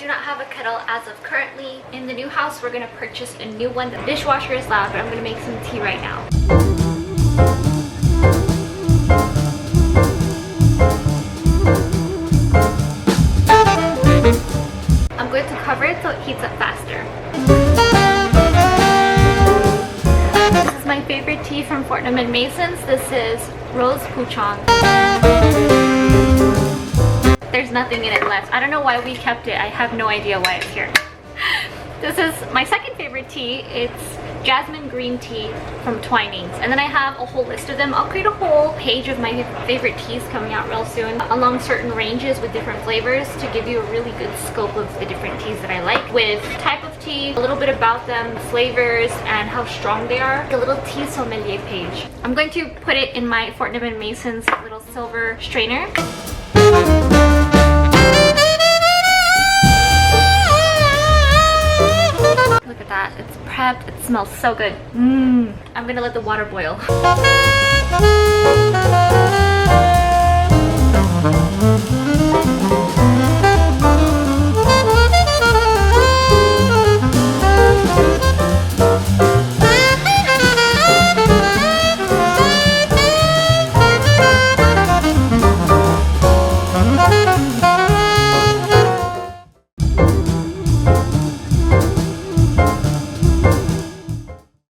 do not have a kettle as of currently. In the new house, we're gonna purchase a new one. The dishwasher is loud, but I'm gonna make some tea right now. I'm going to cover it so it heats up faster. This is my favorite tea from Fortnum & Mason's. This is Rose Puchong. There's nothing in it left. I don't know why we kept it. I have no idea why it's here. This is my second favorite tea. It's jasmine green tea from Twinings. And then I have a whole list of them. I'll create a whole page of my favorite teas coming out real soon along certain ranges with different flavors to give you a really good scope of the different teas that I like, with type of tea, a little bit about them, flavors, and how strong they are. A little tea sommelier page. I'm going to put it in my Fortnum & Mason's little silver strainer. Look at that, it's prepped, it smells so good. I'm gonna let the water boil.